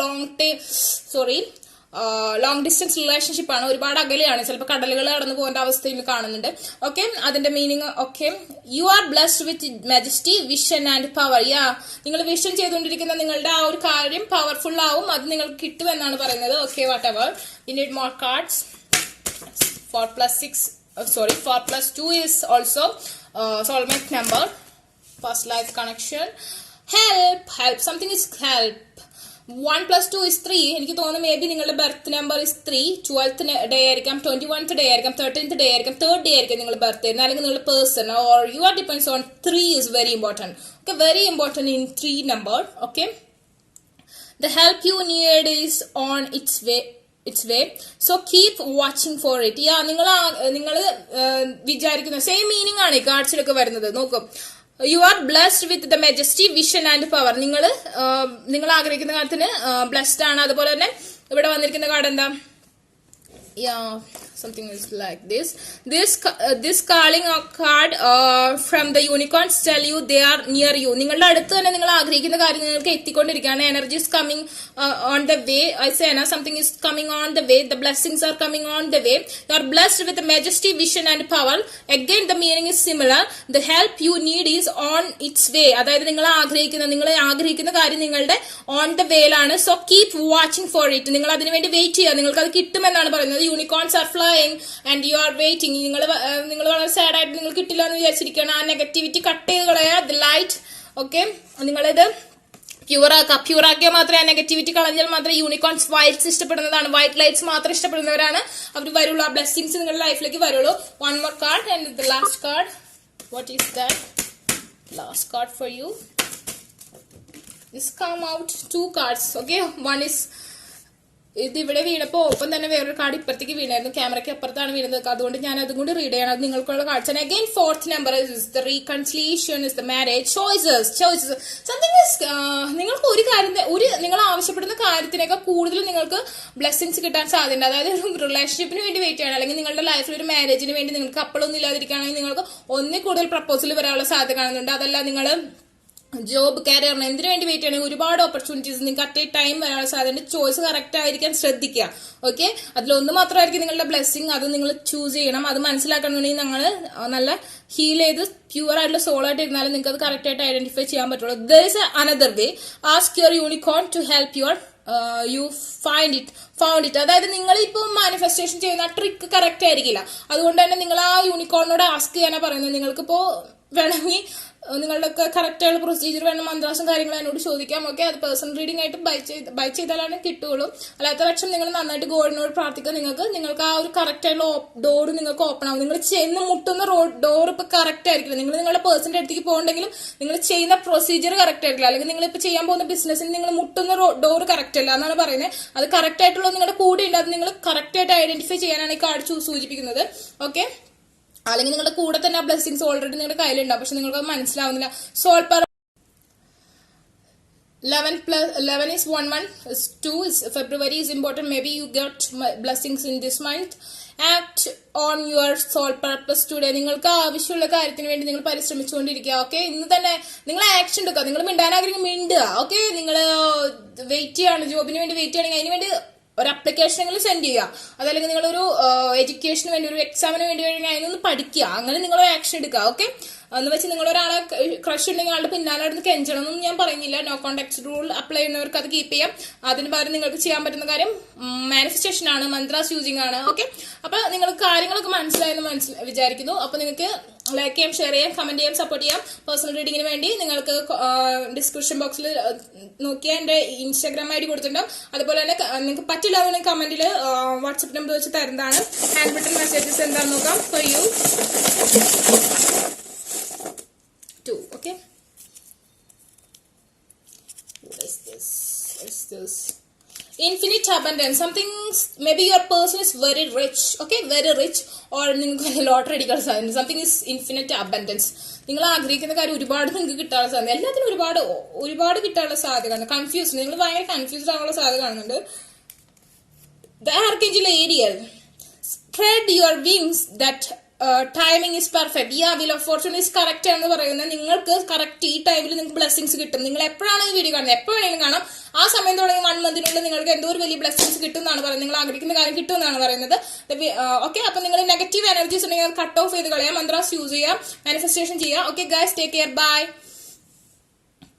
ലോങ് ഡിസ്റ്റൻസ് റിലേഷൻഷിപ്പ് ആണ്. ഒരുപാട് അകലെയാണ്, ചിലപ്പോൾ കടലുകൾ കടന്നു പോകേണ്ട അവസ്ഥയിൽ കാണുന്നുണ്ട്. ഓക്കെ, അതിന്റെ meaning okay. You are blessed with majesty, vision and power. നിങ്ങൾ വിഷൻ ചെയ്തുകൊണ്ടിരിക്കുന്ന നിങ്ങളുടെ ആ ഒരു കാര്യം പവർഫുൾ ആവും, അത് നിങ്ങൾക്ക് കിട്ടുമെന്നാണ് പറയുന്നത്. Okay, what ever. We need more cards. 4 + 2 is also soulmate number, past life connection. Help, something is help. 1 + 2 is 3. എനിക്ക് തോന്നുന്നു മേ ബി നിങ്ങളുടെ birth number is 3. 12th day ആയിരിക്കാം, 21th ഡേ ആയിരിക്കാം, 13th ഡേ ആയിരിക്കാം, 3rd ഡേ ആയിരിക്കും നിങ്ങളുടെ birth, അല്ലെങ്കിൽ നിങ്ങളുടെ person or you are depends on 3 is very important. Okay, very important in 3 number. Okay, the help you need is on its way, so keep watching for it. നിങ്ങൾ വിചാരിക്കുന്ന same meaning ആണ് ഈ കാർഡ്സിലൊക്കെ വരുന്നത്. നോക്കും, you are blessed with the majesty, vision and power. നിങ്ങൾ ആഗ്രഹിക്കുന്ന കാര്യത്തിന് blessed ആണ്. അതുപോലെ തന്നെ ഇവിടെ വന്നിരിക്കുന്ന കാർഡ് എന്താ? Something is like this calling card from the unicorns tell you they are near you. നിങ്ങളുടെ അടുത്ത് തന്നെ നിങ്ങൾ ആഗ്രഹിക്കുന്ന കാര്യം നിങ്ങൾക്ക് എത്തിക്കൊണ്ടിരിക്കുകയാണ്. Energy is coming on the way. I say something is coming on the way. The blessings are coming on the way. You are blessed with the majesty, vision and power. Again the meaning is similar. The help you need is on its way. അതായത് നിങ്ങൾ ആഗ്രഹിക്കുന്ന കാര്യം നിങ്ങളുടെ on the way ലാണ്. So keep watching for it. നിങ്ങൾ അതിനു വേണ്ടി wait ചെയ്യുക, നിങ്ങൾക്ക് അത് കിട്ടുമെന്നാണ് പറയുന്നത്. Unicorns are flying and you are waiting. നിങ്ങൾ വളരെ സാഡ് ആയിട്ട് നിങ്ങൾ കിട്ടില്ല എന്ന് വിചാരിച്ചിരിക്കുകയാണ്. ആ നെഗറ്റിവിറ്റി കട്ട് ചെയ്ത് കളയാ. The light. ഓക്കെ, നിങ്ങളിത് പ്യൂറാക്കിയാൽ മാത്രമേ ആ നെഗറ്റിവിറ്റി കളഞ്ഞാൽ മാത്രമേ യൂണിക്കോൺസ് വൈറ്റ്സ് ഇഷ്ടപ്പെടുന്നതാണ്. വൈറ്റ് ലൈറ്റ്സ് മാത്രം ഇഷ്ടപ്പെടുന്നവരാണ് അവർ വരുള്ളൂ. ആ ബ്ലെസ്സിങ്സ് നിങ്ങളുടെ ലൈഫിലേക്ക് വരുള്ളൂ. One more card and the last card. What is that? Last card for you. This come out 2 cards. Okay, one is ഇത് ഇവിടെ വീണപ്പോ ഒപ്പം തന്നെ വേറൊരു കാർഡ് ഇപ്പുറത്തേക്ക് വീണായിരുന്നു. ക്യാമറയ്ക്ക് അപ്പുറത്താണ് വീണത്, അതുകൊണ്ട് ഞാൻ അതും കൂടി റീഡ് ചെയ്യണം. അത് നിങ്ങൾക്കുള്ള cards. Again 4th number is the reconciliation, is the marriage. Choices. Something is നിങ്ങൾക്ക് ഒരു കാര്യം, നിങ്ങൾ ആവശ്യപ്പെടുന്ന കാര്യത്തിനേക്കാൾ കൂടുതൽ നിങ്ങൾക്ക് ബ്ലെസ്സിങ്സ് കിട്ടാൻ സാധ്യതയുണ്ട്. അതായത് ഒരു റിലേഷൻഷിപ്പിന് വേണ്ടി വെയിറ്റ് ചെയ്യണം, അല്ലെങ്കിൽ നിങ്ങളുടെ ലൈഫിൽ ഒരു മാരേജിന് വേണ്ടി നിങ്ങൾക്ക് കപ്പിളൊന്നും ഇല്ലാതിരിക്കുകയാണെങ്കിൽ നിങ്ങൾക്ക് ഒന്നിൽ കൂടുതൽ പ്രപ്പോസൽ വരാനുള്ള സാധ്യത കാണുന്നുണ്ട്. അതല്ല നിങ്ങൾ ജോബ്, കരിയറിന് എന്തിനു വേണ്ടി വെയിറ്റ് ചെയ്യണമെങ്കിൽ ഒരുപാട് ഓപ്പർച്യൂണിറ്റീസ് നിങ്ങൾക്ക് അറ്റ് എ ടൈം വരാനുള്ള സാധ്യത. ചോയ്സ് കറക്റ്റ് ആയിരിക്കാൻ ശ്രദ്ധിക്കുക. ഓക്കെ, അതിലൊന്ന് മാത്രമായിരിക്കും നിങ്ങളുടെ ബ്ലെസ്സിങ്, അത് നിങ്ങൾ ചൂസ് ചെയ്യണം. അത് മനസ്സിലാക്കണമെന്നുണ്ടെങ്കിൽ നിങ്ങൾ നല്ല ഹീൽ ചെയ്ത് പ്യൂർ ആയിട്ടുള്ള സോൾ ആയിട്ട് ഇരുന്നാലും നിങ്ങൾക്ക് അത് കറക്റ്റ് ആയിട്ട് ഐഡന്റിഫൈ ചെയ്യാൻ പറ്റുള്ളൂ. There is another way. Ask your unicorn to help your you found it. അതായത് നിങ്ങൾ ഇപ്പോൾ മാനിഫെസ്റ്റേഷൻ ചെയ്യുന്ന ആ ട്രിക്ക് കറക്റ്റ് ആയിരിക്കില്ല. അതുകൊണ്ട് തന്നെ നിങ്ങൾ ആ യൂണിക്കോണിനോട് ആസ്ക് ചെയ്യാനാണ് പറയുന്നത്. നിങ്ങൾക്കിപ്പോ വേണമെങ്കിൽ നിങ്ങളുടെ കറക്റ്റ് ആയിട്ടുള്ള പ്രൊസീജിയർ വേണം, മന്ത്രാസും കാര്യങ്ങളും എന്നോട് ചോദിക്കാം. ഓക്കെ, അത് പേഴ്സണൽ റീഡിംഗ് ആയിട്ട് ബൈ ചെയ്താലാണ് കിട്ടുള്ളൂ. അല്ലാത്ത പക്ഷം നിങ്ങൾ നന്നായിട്ട് ഗോഡിനോട് പ്രാർത്ഥിക്കുക. നിങ്ങൾക്ക് ആ ഒരു കറക്റ്റ് ആയിട്ടുള്ള ഡോർ നിങ്ങൾക്ക് ഓപ്പൺ ആവും. നിങ്ങൾ ചെന്ന് മുട്ടുന്ന ഡോർ ഇപ്പൊ കറക്റ്റ് ആയിരിക്കില്ല. നിങ്ങളുടെ പേഴ്സന്റെ അടുത്തേക്ക് പോകണ്ടെങ്കിലും നിങ്ങൾ ചെയ്യുന്ന പ്രൊസീജിയർ കറക്റ്റ് ആയിരിക്കില്ല. അല്ലെങ്കിൽ നിങ്ങൾ ഇപ്പൊ ചെയ്യാൻ പോകുന്ന ബിസിനസ്സിന് നിങ്ങൾ മുട്ടുന്ന ഡോർ കറക്റ്റ് അല്ല എന്നാണ് പറയുന്നത്. അത് കറക്റ്റ് ആയിട്ടുള്ള നിങ്ങളുടെ കൂടെ ഉണ്ട്. അത് നിങ്ങൾ കറക്റ്റ് ആയിട്ട് ഐഡന്റിഫൈ ചെയ്യാനാണ് ഈ കാർഡ് സൂചിപ്പിക്കുന്നത്. ഓക്കെ, അല്ലെങ്കിൽ നിങ്ങളുടെ കൂടെ തന്നെ ആ ബ്ലെസ്സിങ്സ് ഓൾറെഡി നിങ്ങളുടെ കയ്യിലുണ്ടാവും, പക്ഷെ നിങ്ങൾക്ക് അത് മനസ്സിലാവുന്നില്ല. Soul power 11 is 1 is 2 is February is important. Maybe you get blessings in this month. Act on your soul purpose today. നിങ്ങൾക്ക് ആവശ്യമുള്ള കാര്യത്തിന് വേണ്ടി നിങ്ങൾ പരിശ്രമിച്ചുകൊണ്ടിരിക്കുക. ഓക്കെ, ഇന്ന് തന്നെ നിങ്ങൾ ആക്ഷൻ എടുക്കുക. നിങ്ങൾ മിണ്ടാനാഗ്രഹം മിണ്ടുക. ഓക്കെ, നിങ്ങൾ വെയിറ്റ് ചെയ്യാണ്, ജോബിന് വേണ്ടി വെയിറ്റ് ചെയ്യണമെങ്കിൽ അതിന് വേണ്ടി ഒരു അപ്ലിക്കേഷൻ സെൻഡ് ചെയ്യുക. അതല്ലെങ്കിൽ നിങ്ങളൊരു എഡ്യൂക്കേഷന് വേണ്ടി, ഒരു എക്സാമിന് വേണ്ടി അതിനൊന്ന് പഠിക്കുക. അങ്ങനെ നിങ്ങൾ ആക്ഷൻ എടുക്കുക. ഓക്കെ, എന്ന് വെച്ച് നിങ്ങൾ ഒരാളെ ക്രഷ് ഉണ്ടെങ്കിൽ ആളുടെ പിന്നാലെ അടുത്ത് കെഞ്ചണം എന്നൊന്നും ഞാൻ പറയുന്നില്ല. നോ കോണ്ടാക്ട് റൂൾ അപ്ലൈ ചെയ്യുന്നവർക്ക് അത് കീപ്പ് ചെയ്യാം. അതിന് പകരം നിങ്ങൾക്ക് ചെയ്യാൻ പറ്റുന്ന കാര്യം മാനിഫെസ്റ്റേഷൻ ആണ്, മന്ത്രാസ് യൂസിങ് ആണ്. ഓക്കെ, അപ്പൊ നിങ്ങൾക്ക് കാര്യങ്ങളൊക്കെ മനസ്സിലായെന്ന് വിചാരിക്കുന്നു. അപ്പൊ നിങ്ങൾക്ക് ലൈക്ക് ചെയ്യാം, ഷെയർ ചെയ്യാം, കമന്റ് ചെയ്യാം, സപ്പോർട്ട് ചെയ്യാം. പേഴ്സണൽ റീഡിങ്ങിന് വേണ്ടി നിങ്ങൾക്ക് ഡിസ്ക്രിപ്ഷൻ ബോക്സിൽ നോക്കിയാൽ എൻ്റെ ഇൻസ്റ്റാഗ്രാം ID കൊടുത്തിട്ടുണ്ടാവും. അതുപോലെ തന്നെ നിങ്ങൾക്ക് പറ്റില്ല കമന്റിൽ വാട്സപ്പ് നമ്പർ വെച്ച് തരുന്നതാണ്. ഹാൻഡ് റിട്ടൺ മെസ്സേജസ് എന്താണെന്ന് നോക്കാം. For you too. Okay, what is this? Infinite abundance. Something, maybe your person is very rich. Okay, very rich. Or നിങ്ങൾക്ക് ലോട്ടറി അടിക്കാൻ സാധ്യത. Something is infinite abundance. നിങ്ങൾ ആഗ്രഹിക്കുന്ന കാര്യം ഒരുപാട് നിങ്ങൾക്ക് കിട്ടാനുള്ള സാധ്യത, എല്ലാത്തിനും ഒരുപാട് കിട്ടാനുള്ള സാധ്യത കാണുന്നു. കൺഫ്യൂസ്ഡ്, നിങ്ങൾ ഭയങ്കര കൺഫ്യൂസ്ഡ് ആവാനുള്ള സാധ്യത കാണുന്നുണ്ട്. The Archangel Ariel, spread your wings that timing is perfect. ഈ wheel of fortune is correct എന്ന് പറയുന്നത് നിങ്ങൾക്ക് കറക്റ്റ് ഈ ടൈമിൽ നിങ്ങൾക്ക് ബ്ലെസ്സിങ്സ് കിട്ടും. നിങ്ങൾ എപ്പോഴാണ് ഈ വീഡിയോ കാണുന്നത്, എപ്പോൾ വേണമെങ്കിലും കാണാം. ആ സമയം തുടങ്ങി 1 മന്തിനുള്ളിൽ നിങ്ങൾക്ക് എന്തോ ഒരു വലിയ ബ്ലെസ്സിങ്സ് കിട്ടും എന്നാണ് പറയുന്നത്. നിങ്ങൾ ആഗ്രഹിക്കുന്ന കാര്യം കിട്ടും എന്നാണ് പറയുന്നത്. ഓക്കെ, അപ്പൊ നിങ്ങൾ നെഗറ്റീവ് എനർജീസ് ഉണ്ടെങ്കിൽ കട്ട് ഓഫ് ചെയ്ത് കളയാം, മന്ത്രാസ് യൂസ് ചെയ്യാം, മാനിഫെസ്റ്റേഷൻ ചെയ്യാം. Okay guys, take care, by.